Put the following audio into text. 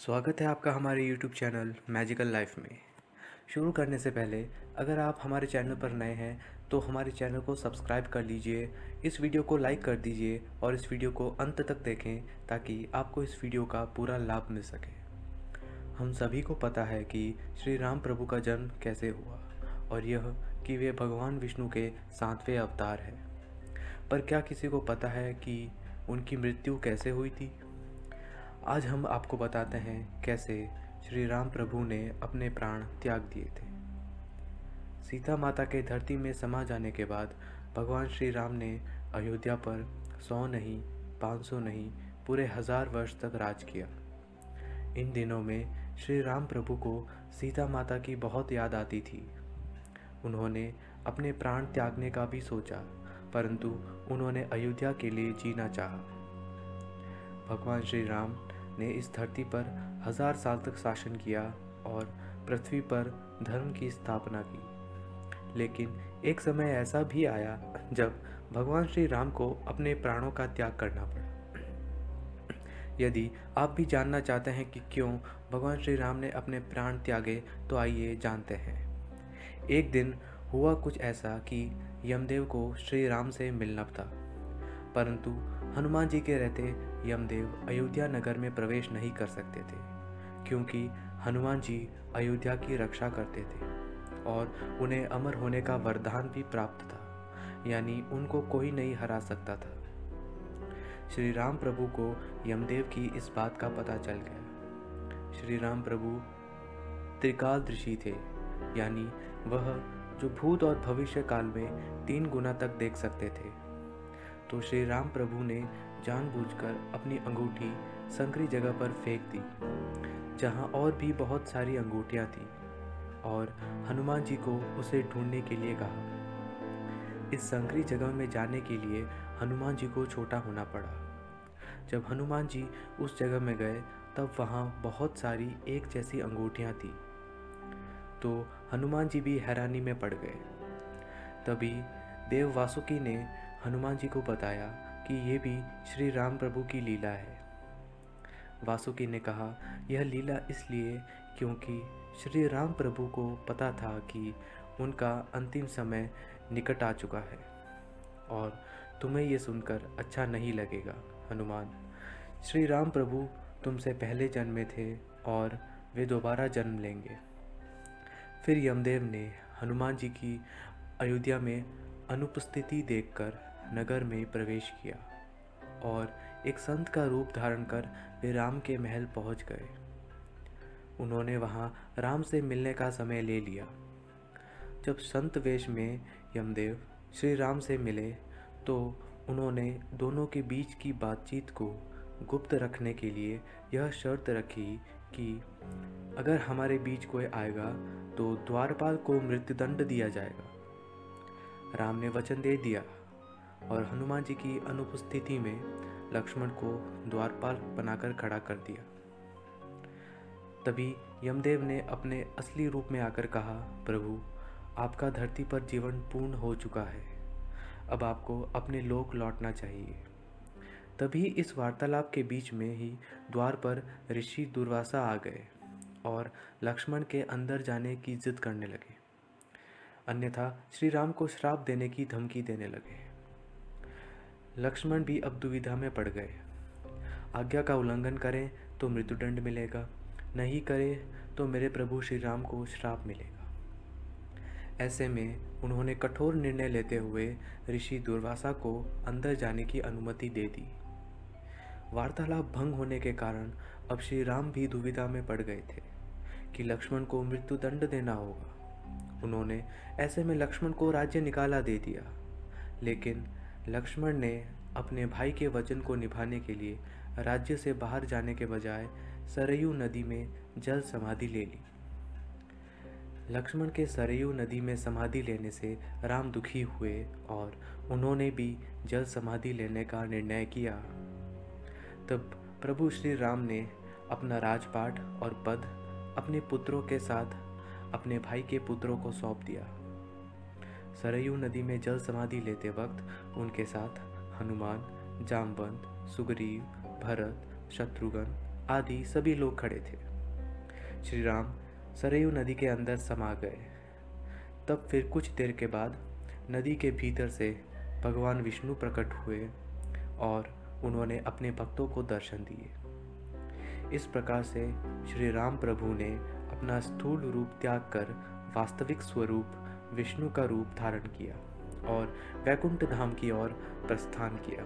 स्वागत है आपका हमारे YouTube चैनल मैजिकल लाइफ में। शुरू करने से पहले अगर आप हमारे चैनल पर नए हैं तो हमारे चैनल को सब्सक्राइब कर लीजिए, इस वीडियो को लाइक कर दीजिए और इस वीडियो को अंत तक देखें ताकि आपको इस वीडियो का पूरा लाभ मिल सके। हम सभी को पता है कि श्री राम प्रभु का जन्म कैसे हुआ और यह कि वे भगवान विष्णु के 7वें अवतार हैं। पर क्या किसी को पता है कि उनकी मृत्यु कैसे हुई थी? आज हम आपको बताते हैं कैसे श्री राम प्रभु ने अपने प्राण त्याग दिए थे। सीता माता के धरती में समा जाने के बाद भगवान श्री राम ने अयोध्या पर 100 नहीं, 500 नहीं, पूरे 1000 वर्ष तक राज किया। इन दिनों में श्री राम प्रभु को सीता माता की बहुत याद आती थी। उन्होंने अपने प्राण त्यागने का भी सोचा, परंतु उन्होंने अयोध्या के लिए जीना चाहा। भगवान श्री राम ने इस धरती पर 1000 साल तक शासन किया और पृथ्वी पर धर्म की स्थापना की। लेकिन एक समय ऐसा भी आया जब भगवान श्री राम को अपने प्राणों का त्याग करना पड़ा। यदि आप भी जानना चाहते हैं कि क्यों भगवान श्री राम ने अपने प्राण त्यागे तो आइए जानते हैं। एक दिन हुआ कुछ ऐसा कि यमदेव को श्री राम से मिलना था, परंतु हनुमान जी के रहते यमदेव अयोध्या नगर में प्रवेश नहीं कर सकते थे, क्योंकि हनुमान जी अयोध्या की रक्षा करते थे और उन्हें अमर होने का वरदान भी प्राप्त था, यानी उनको कोई नहीं हरा सकता था। श्री राम प्रभु को यमदेव की इस बात का पता चल गया। श्री राम प्रभु त्रिकालदर्शी थे, यानी वह जो भूत और भविष्य काल में 3 गुना तक देख सकते थे। तो श्री राम प्रभु ने जानबूझकर अपनी अंगूठी संकरी जगह पर फेंक दी, जहां और भी बहुत सारी अंगूठियां थीं, और हनुमान जी को उसे ढूंढने के लिए कहा। इस संकरी जगह में जाने के लिए हनुमान जी को छोटा होना पड़ा। जब हनुमान जी उस जगह में गए तब वहां बहुत सारी एक जैसी अंगूठियां थीं, तो हनुमान जी भी हैरानी में पड़ गए। तभी देव वासुकी ने हनुमान जी को बताया कि ये भी श्री राम प्रभु की लीला है। वासुकी ने कहा, यह लीला इसलिए क्योंकि श्री राम प्रभु को पता था कि उनका अंतिम समय निकट आ चुका है, और तुम्हें ये सुनकर अच्छा नहीं लगेगा हनुमान। श्री राम प्रभु तुमसे पहले जन्मे थे और वे दोबारा जन्म लेंगे। फिर यमदेव ने हनुमान जी की अयोध्या में अनुपस्थिति देखकर नगर में प्रवेश किया और एक संत का रूप धारण कर वे राम के महल पहुंच गए। उन्होंने वहां राम से मिलने का समय ले लिया। जब संत वेश में यमदेव श्री राम से मिले तो उन्होंने दोनों के बीच की बातचीत को गुप्त रखने के लिए यह शर्त रखी कि अगर हमारे बीच कोई आएगा तो द्वारपाल को मृत्युदंड दिया जाएगा। राम ने वचन दे दिया और हनुमान जी की अनुपस्थिति में लक्ष्मण को द्वारपाल बनाकर खड़ा कर दिया। तभी यमदेव ने अपने असली रूप में आकर कहा, प्रभु, आपका धरती पर जीवन पूर्ण हो चुका है, अब आपको अपने लोक लौटना चाहिए। तभी इस वार्तालाप के बीच में ही द्वार पर ऋषि दुर्वासा आ गए और लक्ष्मण के अंदर जाने की जिद करने लगे, अन्यथा श्री राम को श्राप देने की धमकी देने लगे। लक्ष्मण भी अब दुविधा में पड़ गए। आज्ञा का उल्लंघन करें तो मृत्युदंड मिलेगा, नहीं करें तो मेरे प्रभु श्री राम को श्राप मिलेगा। ऐसे में उन्होंने कठोर निर्णय लेते हुए ऋषि दुर्वासा को अंदर जाने की अनुमति दे दी। वार्तालाप भंग होने के कारण अब श्री राम भी दुविधा में पड़ गए थे कि लक्ष्मण को मृत्युदंड देना होगा। उन्होंने ऐसे में लक्ष्मण को राज्य निकाला दे दिया, लेकिन लक्ष्मण ने अपने भाई के वचन को निभाने के लिए राज्य से बाहर जाने के बजाय सरयू नदी में जल समाधि ले ली। लक्ष्मण के सरयू नदी में समाधि लेने से राम दुखी हुए और उन्होंने भी जल समाधि लेने का निर्णय किया। तब प्रभु श्री राम ने अपना राजपाट और पद अपने पुत्रों के साथ अपने भाई के पुत्रों को सौंप दिया। सरयू नदी में जल समाधि लेते वक्त उनके साथ हनुमान, जामवंत, सुग्रीव, भरत, शत्रुघ्न आदि सभी लोग खड़े थे। श्री राम सरयू नदी के अंदर समा गए। तब फिर कुछ देर के बाद नदी के भीतर से भगवान विष्णु प्रकट हुए और उन्होंने अपने भक्तों को दर्शन दिए। इस प्रकार से श्री राम प्रभु ने अपना स्थूल रूप त्याग कर वास्तविक स्वरूप विष्णु का रूप धारण किया और वैकुंठ धाम की ओर प्रस्थान किया।